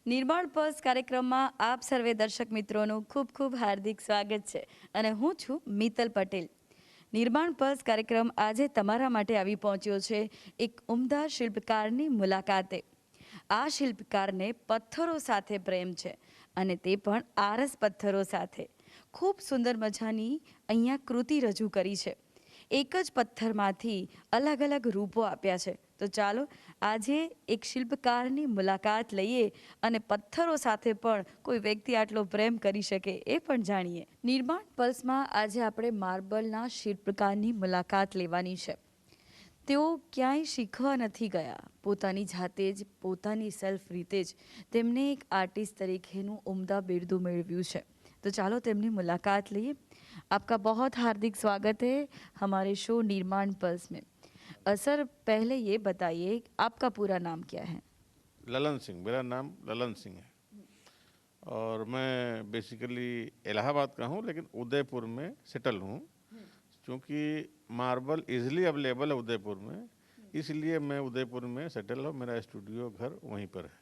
નિર્માણ પર્સ કાર્યક્રમમાં આપ સર્વે દર્શક મિત્રોનું ખૂબ ખૂબ હાર્દિક સ્વાગત છે અને હું છું મિત્તલ પટેલ. નિર્માણ પર્સ કાર્યક્રમ આજે તમારા માટે આવી પહોંચ્યો છે એક ઉમદા શિલ્પકારની મુલાકાતે. આ શિલ્પકારને પથ્થરો સાથે પ્રેમ છે અને તે પણ આરસ પથ્થરો સાથે. ખૂબ સુંદર મજાની અહીંયા કૃતિ રજૂ કરી છે. એક જ પથ્થરમાંથી અલગ અલગ રૂપો આપ્યા છે. તો ચાલો આજે એક શિલ્પકારની મુલાકાત લઈએ અને પથ્થરો સાથે પણ કોઈ વ્યક્તિ આટલો પ્રેમ કરી શકે એ પણ જાણીએ. નિર્માણ પલ્સમાં આજે આપણે માર્બલના શિલ્પકારની મુલાકાત લેવાની છે. તેઓ ક્યાંય શીખવા નથી ગયા, પોતાની જાતે જ પોતાની સેલ્ફ રીતે જ તેમને એક આર્ટિસ્ટ તરીકેનું ઉમદા બિરદું મેળવ્યું છે. तो चलो તેમની मुलाकात लिए. आपका बहुत हार्दिक स्वागत है हमारे शो निर्माण पल्स में. सर पहले ये बताइए आपका पूरा नाम क्या है? ललन सिंह, मेरा नाम ललन सिंह है और मैं बेसिकली इलाहाबाद का हूँ लेकिन उदयपुर में सेटल हूँ. क्योंकि मार्बल इजीली अवेलेबल है उदयपुर में, इसलिए मैं उदयपुर में सेटल हूँ. मेरा स्टूडियो घर वहीं पर है.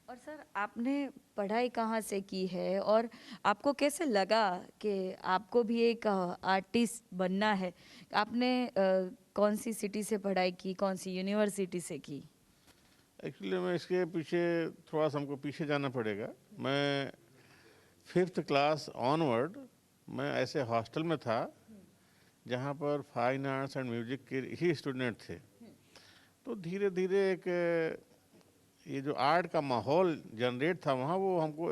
और सर आपने पढ़ाई कहाँ से की है और आपको कैसे लगा कि आपको भी एक आर्टिस्ट बनना है? आपने कौन सी सिटी से पढ़ाई की, कौन सी यूनिवर्सिटी से की? एक्चुअली मैं इसके पीछे थोड़ा सा हमको पीछे जाना पड़ेगा. मैं 5th क्लास ऑनवर्ड मैं ऐसे हॉस्टल में था जहाँ पर फाइन आर्ट्स एंड म्यूजिक के ही स्टूडेंट थे. तो धीरे धीरे एक ये जो आर्ट का माहौल जनरेट था वहाँ, वो हमको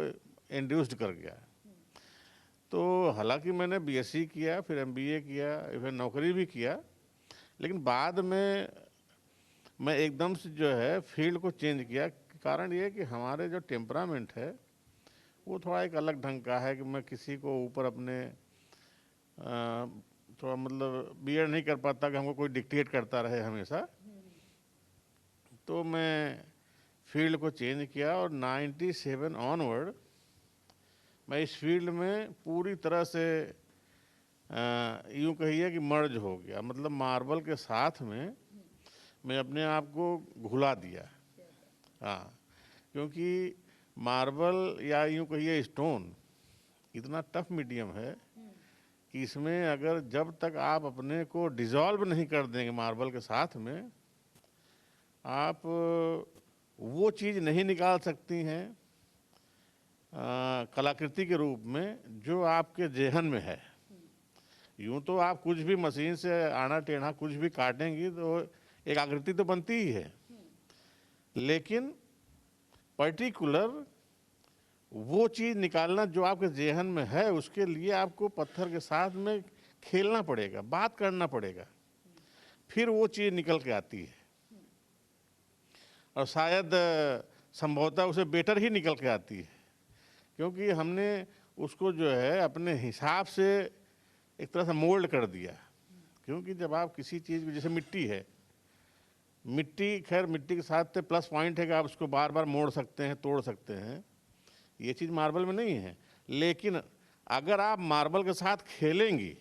इंड्यूस्ड कर गया. तो हालांकि मैंने बीएससी किया, फिर एमबीए किया, फिर नौकरी भी किया, लेकिन बाद में मैं एकदम से जो है फील्ड को चेंज किया. कारण ये कि हमारे जो टेम्परामेंट है वो थोड़ा एक अलग ढंग का है कि मैं किसी को ऊपर अपने थोड़ा मतलब बियर नहीं कर पाता कि हमको कोई डिक्टेट करता रहे हमेशा. तो मैं फील्ड को चेंज किया और 97 ऑनवर्ड मैं इस फील्ड में पूरी तरह से यूँ कहिए कि मर्ज हो गया. मतलब मार्बल के साथ में मैं अपने आप को घुला दिया. हाँ, क्योंकि मार्बल या यूँ कहिए स्टोन इतना टफ मीडियम है कि इसमें अगर जब तक आप अपने को डिज़ोल्व नहीं कर देंगे मार्बल के साथ में, आप वो चीज़ नहीं निकाल सकती हैं कलाकृति के रूप में जो आपके जेहन में है. यूँ तो आप कुछ भी मशीन से आना टेढ़ा कुछ भी काटेंगी तो एक आकृति तो बनती ही है, लेकिन पर्टिकुलर वो चीज़ निकालना जो आपके जेहन में है, उसके लिए आपको पत्थर के साथ में खेलना पड़ेगा, बात करना पड़ेगा, फिर वो चीज़ निकल के आती है. और शायद संभवतः उसे बेटर ही निकल के आती है, क्योंकि हमने उसको जो है अपने हिसाब से एक तरह से मोल्ड कर दिया. क्योंकि जब आप किसी चीज़ को, जैसे मिट्टी है, मिट्टी खैर मिट्टी के साथ तो प्लस पॉइंट है कि आप उसको बार बार मोड़ सकते हैं, तोड़ सकते हैं. ये चीज़ मार्बल में नहीं है. लेकिन अगर आप मार्बल के साथ खेलेंगी,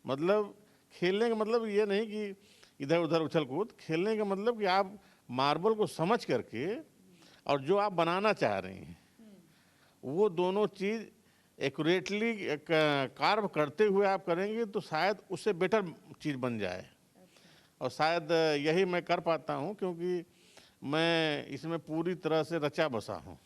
मतलब खेलने का मतलब ये नहीं कि इधर उधर उछल कूद, खेलने का मतलब कि आप मार्बल को समझ करके और जो आप बनाना चाह रही हैं वो दोनों चीज़ एक्यूरेटली कार्व करते हुए आप करेंगे तो शायद उससे बेटर चीज़ बन जाए. और शायद यही मैं कर पाता हूँ क्योंकि मैं इसमें पूरी तरह से रचा बसा हूँ.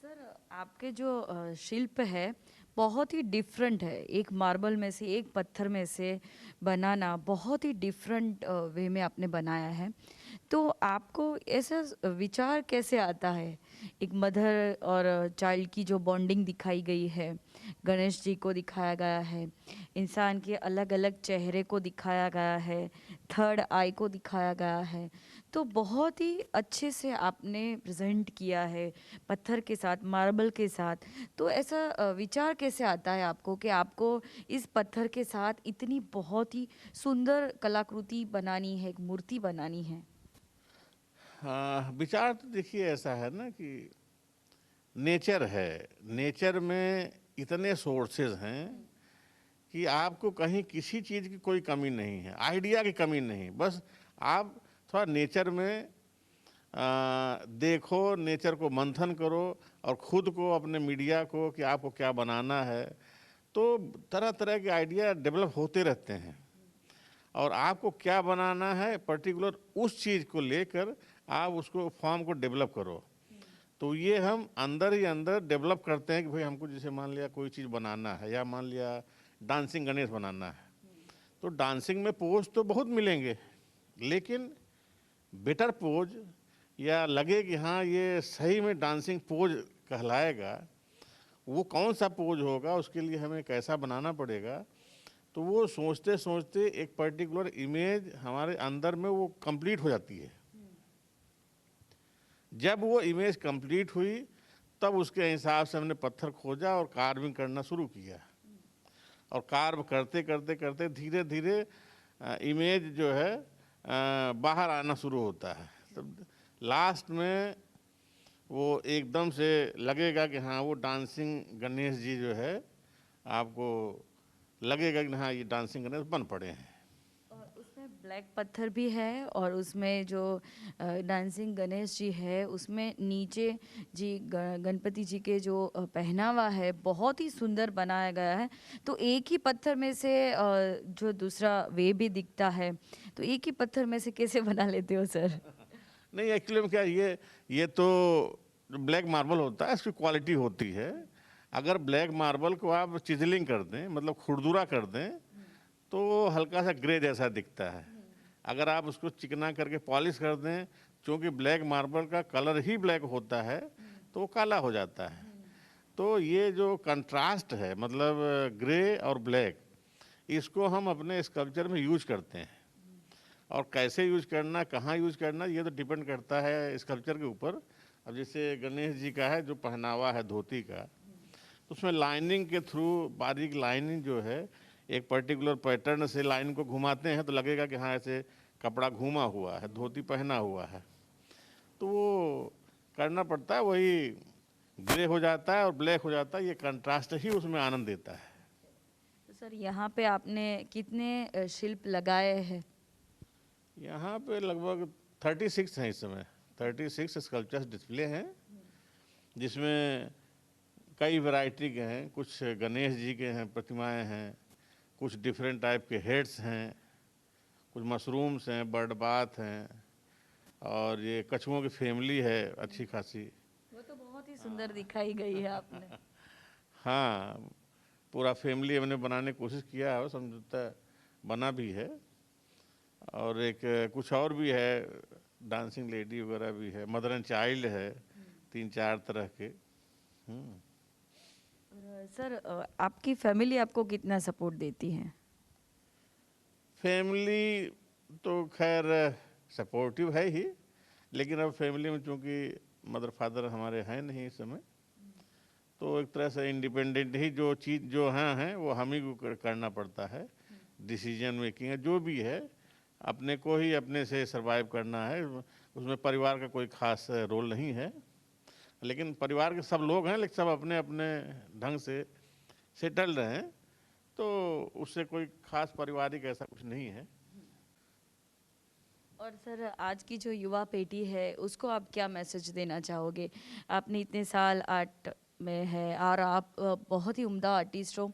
सर आपके जो शिल्प है बहुत ही डिफरेंट है. एक मार्बल में से, एक पत्थर में से बनाना बहुत ही डिफरेंट वे में आपने बनाया है. तो आपको ऐसा विचार कैसे आता है? एक मदर और चाइल्ड की जो बॉन्डिंग दिखाई गई है, गणेश जी को दिखाया गया है, इंसान के अलग अलग चेहरे को दिखाया गया है, थर्ड आई को दिखाया गया है, तो बहुत ही अच्छे से आपने प्रेजेंट किया है पत्थर के साथ, मार्बल के साथ. तो ऐसा विचार कैसे आता है आपको कि आपको इस पत्थर के साथ इतनी बहुत ही सुंदर कलाकृति बनानी है, एक मूर्ति बनानी है? हाँ, विचार तो देखिए ऐसा है ना कि नेचर है, नेचर में इतने सोर्सेज हैं कि आपको कहीं किसी चीज़ की कोई कमी नहीं है, आइडिया की कमी नहीं. बस आप थोड़ा नेचर में देखो, नेचर को मंथन करो और खुद को, अपने मीडिया को, कि आपको क्या बनाना है। तो तरह तरह के आइडिया डेवलप होते रहते हैं और आपको क्या बनाना है पर्टिकुलर उस चीज़ को लेकर आप उसको फॉर्म को डेवलप करो। तो ये हम अंदर ही अंदर डेवलप करते हैं कि भाई हमको जैसे मान लिया कोई चीज़ बनाना है, या मान लिया डांसिंग गणेश बनाना है, तो डांसिंग में पोज तो बहुत मिलेंगे, लेकिन बेटर पोज, या लगे कि हाँ ये सही में डांसिंग पोज कहलाएगा, वो कौन सा पोज होगा, उसके लिए हमें कैसा बनाना पड़ेगा। तो वो सोचते सोचते एक पर्टिकुलर इमेज हमारे अंदर में वो कंप्लीट हो जाती है। जब वो इमेज कंप्लीट हुई तब उसके हिसाब से हमने पत्थर खोजा और कार्विंग करना शुरू किया, और कार्व करते करते करते धीरे धीरे इमेज जो है बाहर आना शुरू होता है। तब लास्ट में वो एकदम से लगेगा कि हाँ वो डांसिंग गणेश जी जो है, आपको लगेगा कि हाँ ये डांसिंग गणेश बन पड़े हैं। और उसमें ब्लैक पत्थर भी है, और उसमें जो डांसिंग गणेश जी है उसमें नीचे जी गणपति जी के जो पहनावा है बहुत ही सुंदर बनाया गया है। तो एक ही पत्थर में से जो दूसरा वे भी दिखता है, तो एक ही पत्थर में से कैसे बना लेते हो सर? नहीं, एक्चुअली में क्या, ये तो ब्लैक मार्बल होता है, इसकी क्वालिटी होती है। अगर ब्लैक मार्बल को आप चिजलिंग कर दें, मतलब खुरदुरा कर दें, तो हल्का सा ग्रे जैसा दिखता है। अगर आप उसको चिकना करके पॉलिश कर दें, क्योंकि ब्लैक मार्बल का कलर ही ब्लैक होता है, तो वो काला हो जाता है। तो ये जो कंट्रास्ट है, मतलब ग्रे और ब्लैक, इसको हम अपने स्कल्पचर में यूज करते हैं। और कैसे यूज करना, कहाँ यूज करना, ये तो डिपेंड करता है स्कल्पचर के ऊपर। अब जैसे गणेश जी का है जो पहनावा है धोती का, तो उसमें लाइनिंग के थ्रू, बारीक लाइनिंग जो है, एक पर्टिकुलर पैटर्न से लाइन को घुमाते हैं तो लगेगा कि हाँ ऐसे कपड़ा घूमा हुआ है, धोती पहना हुआ है। तो वो करना पड़ता है, वही ग्रे हो जाता है और ब्लैक हो जाता है, ये कंट्रास्ट ही उसमें आनंद देता है। तो सर यहाँ पे आपने कितने शिल्प लगाए हैं? यहाँ पे लगभग 36 हैं इस समय, 36 स्कल्पचर्स डिस्प्ले हैं, जिसमें कई वैरायटी के हैं। कुछ गणेश जी के हैं, प्रतिमाएं हैं, कुछ डिफरेंट टाइप के हेड्स हैं, कुछ मशरूम्स हैं, बर्ड बाथ हैं, और ये कछुओं की फैमिली है अच्छी खासी। वो तो बहुत ही सुंदर दिखाई गई है आपने। हाँ, पूरा फैमिली हमने बनाने की कोशिश किया है, समझौता बना भी है। और एक कुछ और भी है, डांसिंग लेडी वगैरह भी है, मदर एंड चाइल्ड है, 3-4 तरह के। और सर आपकी फैमिली आपको कितना सपोर्ट देती है? फैमिली तो खैर सपोर्टिव है ही, लेकिन अब फैमिली में चूँकि मदर फादर हमारे हैं नहीं इस समय, तो एक तरह से इंडिपेंडेंट ही जो चीज़ जो हैं वो हम ही को करना पड़ता है। डिसीजन मेकिंग है जो भी है, अपने को ही अपने से सरवाइव करना है। उसमें परिवार का कोई खास रोल नहीं है, लेकिन परिवार के सब लोग हैं, लेकिन सब अपने अपने ढंग से सेटल रहे हैं, तो उससे कोई खास पारिवारिक ऐसा कुछ नहीं है। और सर आज की जो युवा पीढ़ी है उसको आप क्या मैसेज देना चाहोगे? आपने इतने साल आर्ट में है और आप बहुत ही उम्दा आर्टिस्ट हो,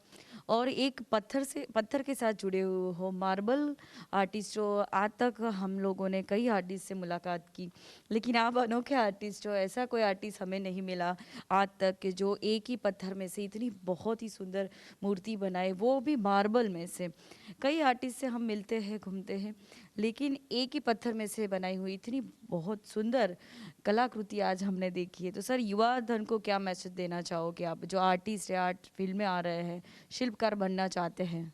और एक पत्थर के साथ जुड़े हुए हो, मार्बल आर्टिस्ट हो। आज तक हम लोगों ने कई आर्टिस्ट से मुलाकात की, लेकिन आप अनोखे आर्टिस्ट हो। ऐसा कोई आर्टिस्ट हमें नहीं मिला आज तक कि जो एक ही पत्थर में से इतनी बहुत ही सुंदर मूर्ति बनाए, वो भी मार्बल में से। कई आर्टिस्ट से हम मिलते हैं, घूमते हैं, लेकिन एक ही पत्थर में से बनाई हुई इतनी बहुत सुंदर कलाकृति आज हमने देखी है। तो सर युवा धन को क्या मैसेज देना चाहोगे आप, जो आर्टिस्ट है, आर्ट फील्ड में आ रहे हैं, शिल्पकार बनना चाहते हैं?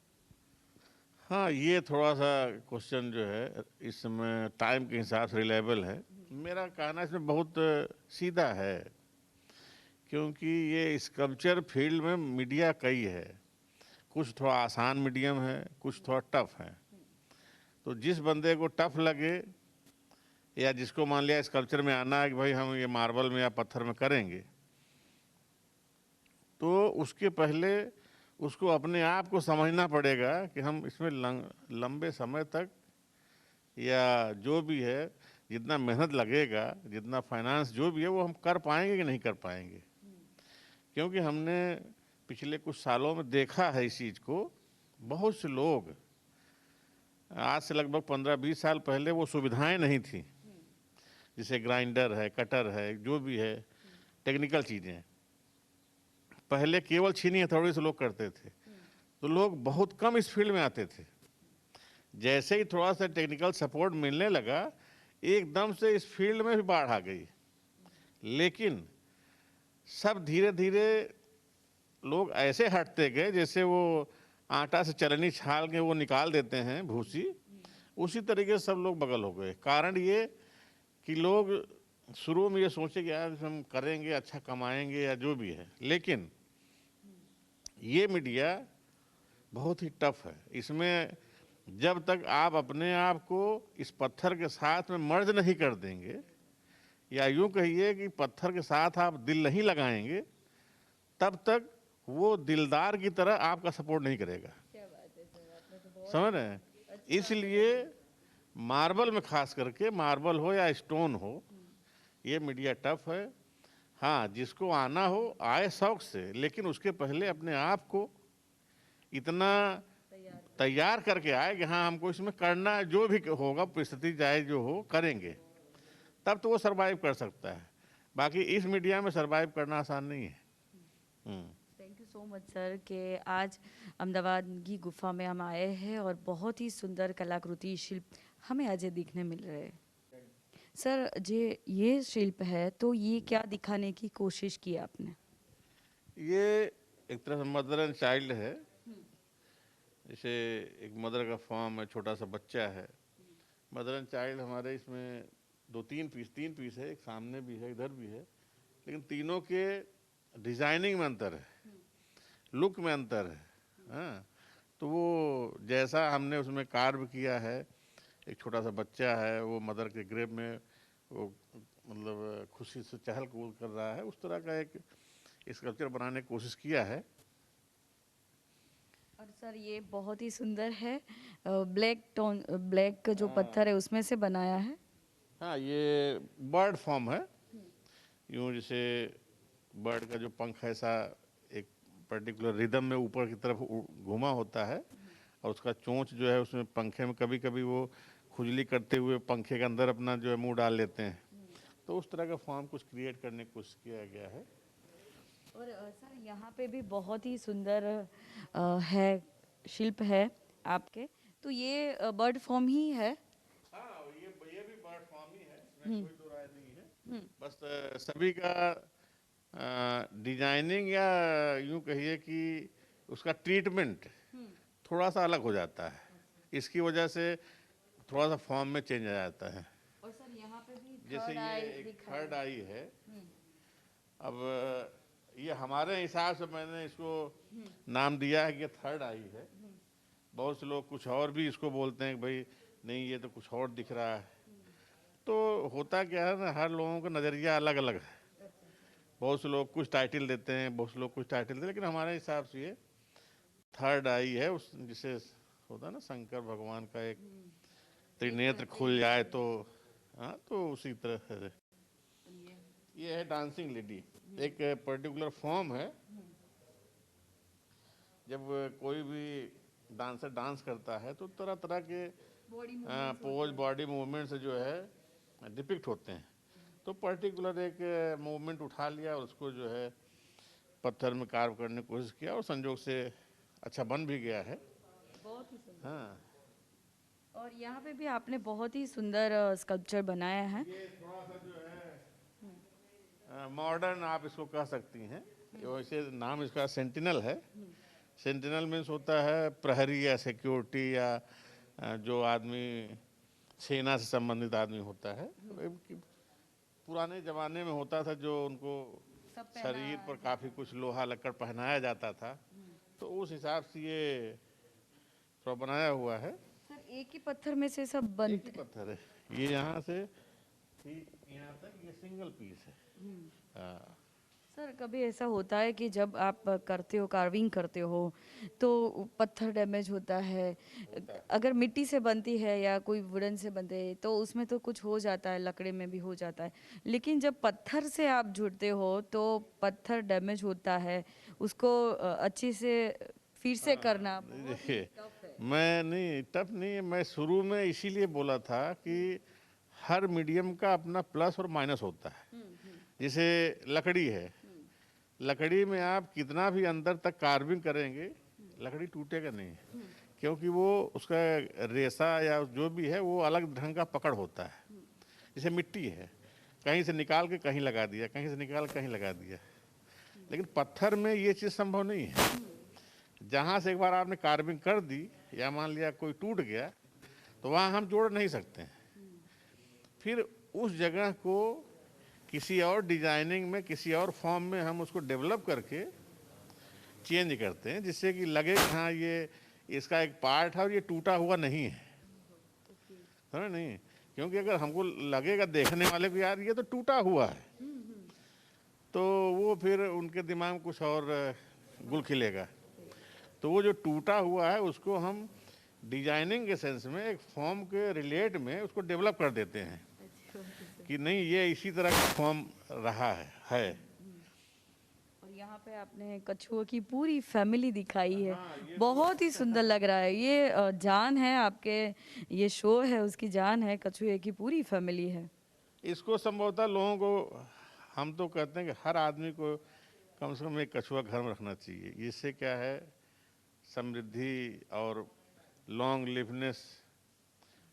हाँ, ये थोड़ा सा क्वेश्चन जो है इस समय टाइम के हिसाब से रिलेबल है। मेरा कहना इसमें बहुत सीधा है, क्योंकि ये स्कल्पचर फील्ड में मीडिया कई है। कुछ थोड़ा आसान मीडियम है, कुछ थोड़ा टफ है। तो जिस बंदे को टफ लगे, या जिसको मान लिया स्कल्पचर में आना है कि भाई हम ये मार्बल में या पत्थर में करेंगे, तो उसके पहले उसको अपने आप को समझना पड़ेगा कि हम इसमें लंबे समय तक, या जो भी है, जितना मेहनत लगेगा, जितना फाइनेंस जो भी है वो हम कर पाएंगे कि नहीं कर पाएंगे। क्योंकि हमने पिछले कुछ सालों में देखा है इस चीज़ को। बहुत से लोग, आज से लगभग 15-20 साल पहले वो सुविधाएं नहीं थी, जैसे ग्राइंडर है, कटर है, जो भी है टेक्निकल चीज़ें, पहले केवल छीनी हथौड़ी से लोग करते थे। तो लोग बहुत कम इस फील्ड में आते थे। जैसे ही थोड़ा सा टेक्निकल सपोर्ट मिलने लगा, एकदम से इस फील्ड में भी बाढ़ आ गई। लेकिन सब धीरे धीरे लोग ऐसे हटते गए जैसे वो आटा से चलनी छाल के वो निकाल देते हैं भूसी, उसी तरीके से सब लोग बगल हो गए। कारण ये कि लोग शुरू में ये सोचे कि यार हम करेंगे, अच्छा कमाएंगे या जो भी है, लेकिन ये मीडिया बहुत ही टफ है। इसमें जब तक आप अपने आप को इस पत्थर के साथ में मर्ज नहीं कर देंगे, या यूं कहिए कि पत्थर के साथ आप दिल नहीं लगाएंगे, तब तक वो दिलदार की तरह आपका सपोर्ट नहीं करेगा। समझ रहे हैं? इसलिए मार्बल में खास करके, मार्बल हो या स्टोन हो, ये मीडिया टफ है। हाँ, जिसको आना हो आए शौक से, लेकिन उसके पहले अपने आप को इतना तैयार करके आए कि हाँ हमको इसमें करना है, जो भी होगा परिस्थिति चाहे जो हो करेंगे, तब तो वो सरवाइव कर सकता है। बाकी इस मीडिया में सरवाइव करना आसान नहीं है। Thank you so much sir कि आज अहमदाबाद की गुफा में हम आए हैं और बहुत ही सुंदर कलाकृति शिल्प हमें आज दिखने मिल रहे हैं। सर ये शिल्प है तो ये क्या दिखाने की कोशिश की आपने? ये एक तरह से मदर एंड चाइल्ड है। जैसे एक मदर का फॉर्म है, छोटा सा बच्चा है, मदर एंड चाइल्ड हमारे इसमें तीन पीस है, एक सामने भी है, इधर भी है, लेकिन तीनों के डिजाइनिंग में अंतर है, लुक में अंतर है। हाँ, तो वो जैसा हमने उसमें कार्व किया है, एक छोटा सा बच्चा है, वो मदर के ग्रेव में वो मतलब खुशी से चहल कूद कर रहा है, उस तरह का एक स्कल्पचर बनाने की कोशिश किया है। और सर ये बहुत ही सुंदर है, ब्लैक का जो पत्थर है उसमें से बनाया है। हाँ, ये बर्ड फॉर्म है। यूँ जैसे बर्ड का जो पंख ऐसा एक पर्टिकुलर रिदम में ऊपर की तरफ घुमा होता है, और उसका चोंच जो है उसमें पंखे में कभी कभी वो खुजली करते हुए पंखे के अंदर अपना जो है मुंह डाल लेते हैं। तो उस तरह का फॉर्म कुछ क्रिएट करने की कोशिश किया गया है। और सर यहाँ पे भी बहुत ही सुंदर है, शिल्प है आपके, तो ये बर्ड फॉर्म ही है। हाँ, ये भी बर्ड फॉर्म ही है, इसमें कोई दो राय नहीं है। बस सभी का डिजाइनिंग या यूं कहिए कि उसका ट्रीटमेंट थोड़ा सा अलग हो जाता है, इसकी वजह से थोड़ा सा फॉर्म में चेंज आ जाता है। और सर यहाँ पे भी जैसे थर्ड ये आई एक दिखा थर्ड आई है। अब ये हमारे हिसाब से मैंने इसको नाम दिया है कि ये थर्ड आई है। बहुत से लोग कुछ और भी इसको बोलते हैं कि भाई नहीं ये तो कुछ और दिख रहा है। तो होता क्या है ना, हर लोगों का नज़रिया अलग अलग है। बहुत से लोग कुछ टाइटल देते हैं, बहुत से लोग कुछ टाइटल देते हैं, लेकिन हमारे हिसाब से ये थर्ड आई है। उस जिसे होता है ना शंकर भगवान का एक त्रिनेत्र खुल जाए तो, हाँ, तो उसी तरह है। ये है डांसिंग लेडी, एक पर्टिकुलर फॉर्म है। जब कोई भी डांसर डांस करता है तो तरह तरह के पोज, बॉडी मूवमेंट से जो है डिपिक्ट होते हैं। तो पर्टिकुलर एक मूवमेंट उठा लिया और उसको जो है पत्थर में कार्व करने की कोशिश किया, और संजोग से अच्छा बन भी गया है। बहुत ही सुंदर। हाँ, और यहाँ पे भी आपने बहुत ही सुंदर स्कल्पचर बनाया है। ये थोड़ा सा जो है मॉडर्न आप इसको कह सकती हैं। वैसे नाम इसका सेंटिनल है। सेंटिनल मीन्स होता है प्रहरी या सिक्योरिटी, या जो आदमी सेना से संबंधित आदमी होता है। पुराने ज़माने में होता था जो उनको शरीर पर काफ़ी कुछ लोहा लक्कड़ पहनाया जाता था, तो उस हिसाब से ये थोड़ा बनाया हुआ है। सर एक ही पत्थर में से सब एक बनते ही पत्थर है ये, यहाँ से यहाँ तक ये सिंगल पीस है। हाँ, सर कभी ऐसा होता है कि जब आप करते हो, कार्विंग करते हो, तो पत्थर डैमेज होता है। अगर मिट्टी से बनती है या कोई वुडन से बनते हैं तो उसमें तो कुछ हो जाता है, लकड़ी में भी हो जाता है। लेकिन जब पत्थर से आप जुड़ते हो तो पत्थर डैमेज होता है, उसको अच्छे से फिर से करना बहुत ही देखिए, टफ है। मैं नहीं, टफ नहीं है। मैं शुरू में इसीलिए बोला था कि हर मीडियम का अपना प्लस और माइनस होता है। जैसे लकड़ी है, लकड़ी में आप कितना भी अंदर तक कार्विंग करेंगे, लकड़ी टूटेगा नहीं, क्योंकि वो उसका रेशा या जो भी है वो अलग ढंग का पकड़ होता है। जैसे मिट्टी है, कहीं से निकाल के कहीं लगा दिया, कहीं से निकाल के कहीं लगा दिया। लेकिन पत्थर में ये चीज़ संभव नहीं है। जहाँ से एक बार आपने कार्विंग कर दी या मान लिया कोई टूट गया, तो वहाँ हम जोड़ नहीं सकते हैं। फिर उस जगह को किसी और डिजाइनिंग में, किसी और फॉर्म में हम उसको डेवलप करके चेंज करते हैं, जिससे कि लगे कि हाँ ये इसका एक पार्ट है और ये टूटा हुआ नहीं है। समझ नहीं? क्योंकि अगर हमको लगेगा देखने वाले को यार ये तो टूटा हुआ है, तो वो फिर उनके दिमाग में कुछ और गुल खिलेगा। तो वो जो टूटा हुआ है उसको हम डिजाइनिंग के सेंस में एक फॉर्म के रिलेट में उसको डेवलप कर देते हैं कि नहीं ये इसी तरह का फॉर्म रहा है। और यहाँ पे आपने कछुओं की पूरी फैमिली दिखाई है, बहुत ही सुंदर लग रहा है। ये जान है आपके, ये शो है उसकी जान है, कछुए की पूरी फैमिली है। इसको संभवतः लोगों को, हम तो कहते हैं कि हर आदमी को कम से कम एक कछुआ घर में रखना चाहिए। इससे क्या है, समृद्धि और लॉन्ग लिवनेस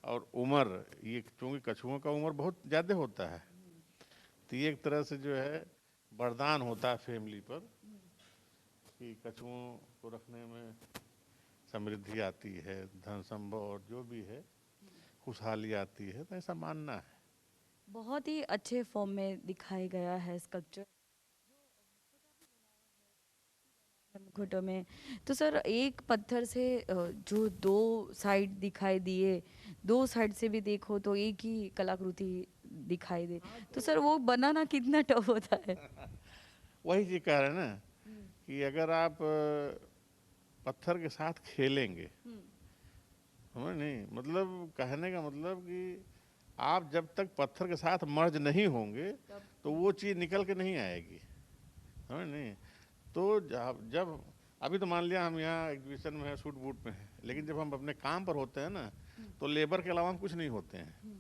और उम्र, ये चूँकि कछुओं का उम्र बहुत ज़्यादा होता है, तो ये एक तरह से जो है वरदान होता है फैमिली पर कि कछुओं को रखने में समृद्धि आती है, धन संभव और जो भी है खुशहाली आती है, तो ऐसा मानना है। बहुत ही अच्छे फॉर्म में दिखाया गया है स्कल्पचर मुखौटों में। तो सर एक पत्थर से जो दो साइड दिखाई दिए, दो साइड से भी देखो तो एक ही कलाकृति दिखाई दे, तो सर वो बनाना कितना टफ होता है। वही चीज कह रहे हैं ना कि अगर आप पत्थर के साथ खेलेंगे, समझ नहीं, मतलब कहने का मतलब कि आप जब तक पत्थर के साथ मर्ज नहीं होंगे तो वो चीज़ निकल के नहीं आएगी। समझ नहीं? तो जब अभी तो मान लिया हम यहाँ एग्जीबिशन में है, सूट बूट में है, लेकिन जब हम अपने काम पर होते हैं ना, तो लेबर के अलावा हम कुछ नहीं होते हैं।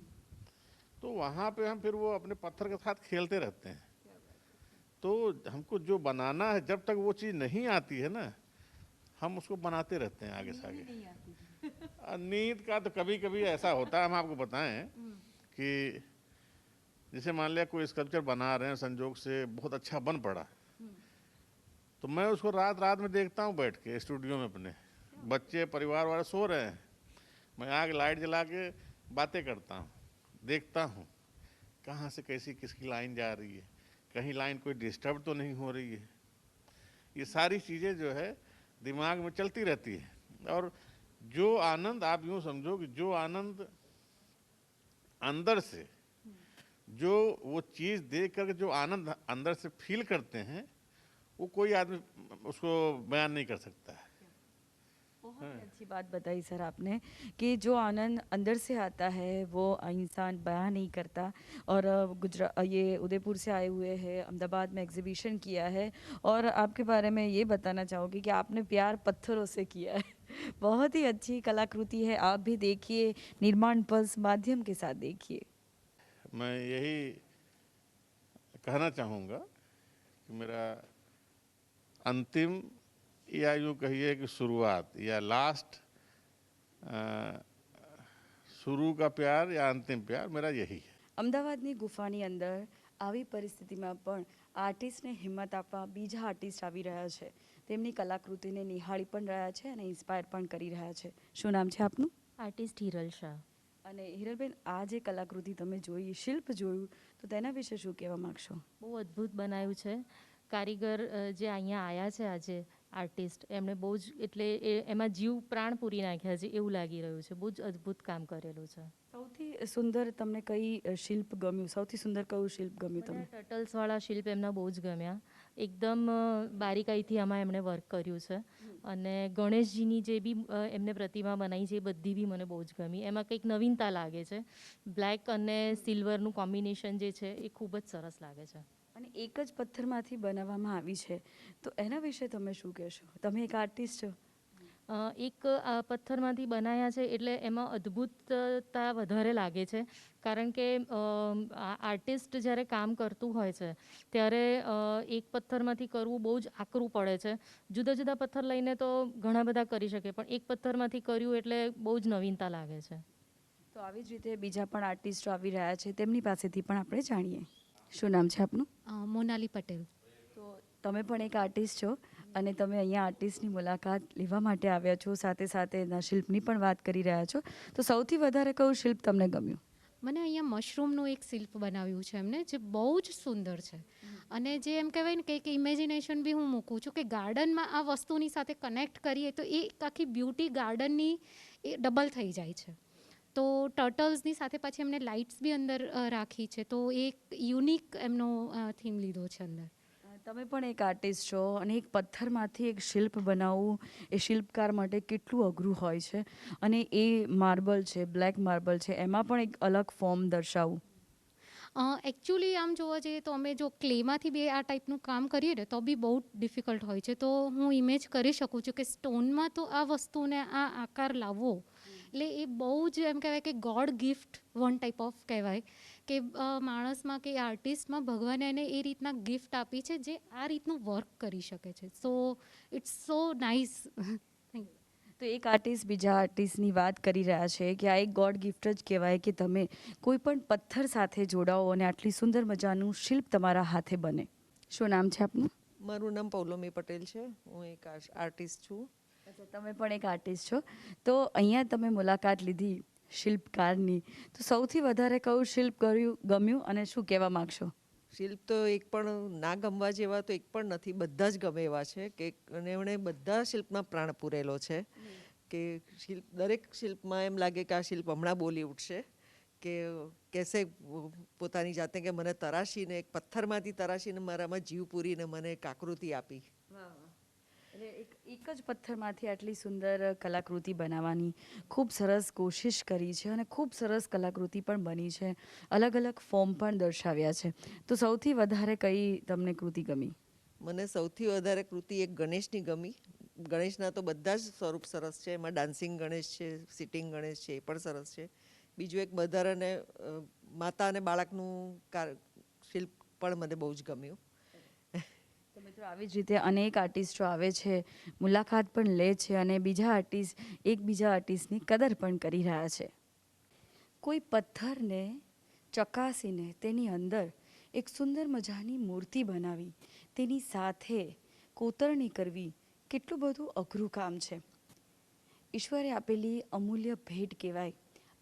तो वहाँ पे हम फिर वो अपने पत्थर के साथ खेलते रहते हैं। तो हमको जो बनाना है, जब तक वो चीज़ नहीं आती है ना, हम उसको बनाते रहते हैं आगे से आगे। नींद का तो कभी कभी ऐसा होता है, हम आपको बताएं कि जैसे मान लिया कोई स्कल्पचर बना रहे हैं, संजोग से बहुत अच्छा बन पड़ा, तो मैं उसको रात रात में देखता हूँ बैठ के स्टूडियो में अपने, बच्चे परिवार वाले सो रहे हैं, मैं आग लाइट जला के बातें करता हूँ, देखता हूँ कहाँ से कैसी किसकी लाइन जा रही है, कहीं लाइन कोई डिस्टर्ब तो नहीं हो रही है। ये सारी चीज़ें जो है दिमाग में चलती रहती है। और जो आनंद, आप यूँ समझो कि जो आनंद अंदर से, जो वो चीज़ देख कर जो आनंद अंदर से फील करते हैं, वो कोई आदमी उसको बयान नहीं कर सकता है। बहुत ही अच्छी बात बताई सर आपने कि जो आनंद अंदर से आता है वो इंसान बयां नहीं करता। और ये उदयपुर से आए हुए हैं, अहमदाबाद में एग्जीबिशन किया है, और आपके बारे में ये बताना चाहूँगी कि आपने प्यार पत्थरों से किया है। बहुत ही अच्छी कलाकृति है, आप भी देखिए, निर्माण पल्स माध्यम के साथ देखिए। मैं यही कहना चाहूँगा कि मेरा अंतिम, या यूँ कहिए कि शुरुआत या लास्ट, शुरू का प्यार या अंतिम प्यार मेरा यही है। અમદાવાદની ગુફાની અંદર આવી પરિસ્થિતિમાં પણ આર્ટિસ્ટને હિંમત આપવા બીજા આર્ટિસ્ટ આવી રહ્યા છે, તેમની કલાકૃતિને નિહાળી પણ રહ્યા છે અને ઇન્સ્પાયર પણ કરી રહ્યા છે. શું નામ છે આપનું? આર્ટિસ્ટ હિરલ શાહ. અને હિરલબેન, આ જે કલાકૃતિ તમે જોઈ, શિલ્પ જોયું, તો તેના વિશે શું કહેવા માગશો? બહુ અદ્ભુત બનાવ્યું છે. કારીગર જે અહીંયા આવ્યા છે આજે, આર્ટિસ્ટ, એમણે બહુ જ, એટલે એમાં જીવ પ્રાણ પૂરી નાખ્યા છે એવું લાગી રહ્યું છે. બહુ જ અદ્ભુત કામ કરેલું છે. સૌથી સુંદર તમને કઈ શિલ્પ ગમ્યું? સૌથી સુંદર કયું શિલ્પ ગમ્યું મને તમને? ટર્ટલ્સવાળા શિલ્પ એમના બહુ જ ગમ્યા. એકદમ બારીકાઈથી આમાં એમણે વર્ક કર્યું છે. અને ગણેશજીની જે બી એમને પ્રતિમા બનાવી છે એ બધી બી મને બહુ જ ગમી. એમાં કંઈક નવીનતા લાગે છે. બ્લેક અને સિલ્વરનું કોમ્બિનેશન જે છે એ ખૂબ જ સરસ લાગે છે. અને એક જ પથ્થરમાંથી બનાવવામાં આવી છે, તો એના વિશે તમે શું કહેશો? તમે એક આર્ટિસ્ટ છો. એક પથ્થરમાંથી બનાવ્યા છે એટલે એમાં અદ્ભુતતા વધારે લાગે છે. કારણ કે આર્ટિસ્ટ જ્યારે કામ કરતું હોય છે ત્યારે એક પથ્થરમાંથી કરવું બહુ જ આકરું પડે છે. જુદા જુદા પથ્થર લઈને તો ઘણા બધા કરી શકે, પણ એક પથ્થરમાંથી કર્યું એટલે બહુ જ નવીનતા લાગે છે. તો આવી જ રીતે બીજા પણ આર્ટિસ્ટો આવી રહ્યા છે, તેમની પાસેથી પણ આપણે જાણીએ. શું નામ છે આપનું? મોનાલી પટેલ. તો તમે પણ એક આર્ટિસ્ટ છો અને તમે અહીંયા આર્ટિસ્ટની મુલાકાત લેવા માટે આવ્યા છો, સાથે સાથે એના શિલ્પની પણ વાત કરી રહ્યા છો. તો સૌથી વધારે કયું શિલ્પ તમને ગમ્યું? મને અહીંયા મશરૂમનું એક શિલ્પ બનાવ્યું છે એમને, જે બહુ જ સુંદર છે. અને જે એમ કહેવાય ને કે ઇમેજિનેશન બી હું મૂકું છું કે ગાર્ડનમાં આ વસ્તુની સાથે કનેક્ટ કરીએ તો એ એક આખી બ્યુટી ગાર્ડનની એ ડબલ થઈ જાય છે. તો ટર્ટલ્સની સાથે પાછી એમને લાઇટ્સ બી અંદર રાખી છે, તો એક યુનિક એમનો થીમ લીધો છે અંદર. તમે પણ એક આર્ટિસ્ટ છો અને એક પથ્થરમાંથી એક શિલ્પ બનાવવું એ શિલ્પકાર માટે કેટલું અઘરું હોય છે. અને એ માર્બલ છે, બ્લેક માર્બલ છે, એમાં પણ એક અલગ ફોર્મ દર્શાવવું. એકચ્યુઅલી આમ જોવા જઈએ તો અમે જો ક્લેમાંથી બી આ ટાઈપનું કામ કરીએ ને તો બી બહુ ડિફિકલ્ટ હોય છે. તો હું ઇમેજ કરી શકું છું કે સ્ટોનમાં તો આ વસ્તુને આ આકાર લાવવો એટલે એ બહુ જ એમ કહેવાય કે God gift one type of કહેવાય કે માણસમાં કે આર્ટિસ્ટમાં ભગવાને એને એ રીતના ગિફ્ટ આપી છે જે આ રીતનું વર્ક કરી શકે છે. So it's so nice. તો એક આર્ટિસ્ટ બીજા આર્ટિસ્ટની વાત કરી રહ્યા છે કે આ એક ગોડ ગિફ્ટ જ કહેવાય કે તમે કોઈ પણ પથ્થર સાથે જોડાઓ અને આટલી સુંદર મજાનું શિલ્પ તમારા હાથે બને. શું નામ છે આપનું? મારું નામ પૌલોમી પટેલ છે. હું એક આર્ટિસ્ટ છું. અચ્છા, તમે પણ એક આર્ટિસ્ટ છો. તો અહીંયા તમે મુલાકાત લીધી શિલ્પકારની, તો સૌથી વધારે કયું શિલ્પ ગમ્યું અને શું કહેવા માગશો? શિલ્પ તો એક પણ ના ગમવા જેવા તો એક પણ નથી, બધા જ ગમે એવા છે કે અને એમણે બધા શિલ્પમાં પ્રાણ પૂરેલો છે. કે દરેક શિલ્પમાં એમ લાગે કે આ શિલ્પ હમણાં બોલી ઉઠશે, કે કહેશે પોતાની જાતે કે મને તરાશીને એક પથ્થરમાંથી તરાશીને મારામાં જીવ પૂરીને મને એક આકૃતિ આપી. એટલે એક જ પથ્થરમાંથી આટલી સુંદર કલાકૃતિ બનાવવાની ખૂબ સરસ કોશિશ કરી છે અને ખૂબ સરસ કલાકૃતિ પણ બની છે. અલગ અલગ ફોર્મ પણ દર્શાવ્યા છે. તો સૌથી વધારે કઈ તમને કૃતિ ગમી? મને સૌથી વધારે કૃતિ એક ગણેશની ગમી. ગણેશના તો બધા જ સ્વરૂપ સરસ છે. એમાં ડાન્સિંગ ગણેશ છે, સિટિંગ ગણેશ છે, એ પણ સરસ છે. બીજું એક મધર અને માતા અને બાળકનું શિલ્પ પણ મને બહુ જ ગમ્યું. તો મિત્રો આવી જ રીતે અનેક આર્ટિસ્ટો આવે છે, મુલાકાત પણ લે છે અને બીજા આર્ટિસ્ટ એકબીજા આર્ટિસ્ટની કદર પણ કરી રહ્યા છે. કોઈ પથ્થરને ચકાસીને તેની અંદર એક સુંદર મજાની મૂર્તિ બનાવી, તેની સાથે કોતરણી કરવી કેટલું બધું અઘરું કામ છે. ઈશ્વરે આપેલી અમૂલ્ય ભેટ કહેવાય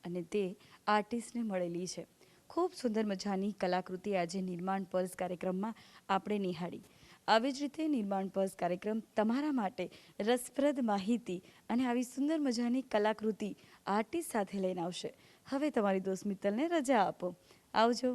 અને તે આર્ટિસ્ટને મળેલી છે. ખૂબ સુંદર મજાની કલાકૃતિ આજે નિર્માણ પર્સ કાર્યક્રમમાં આપણે નિહાળી. આવી જ રીતે નિર્માણ પર્સ કાર્યક્રમ તમારા માટે રસપ્રદ માહિતી અને આવી સુંદર મજાની કલાકૃતિ આર્ટિસ્ટ સાથે લઈને આવશે. હવે તમારી દોસ્ત મિત્તલને રજા આપો. આવજો.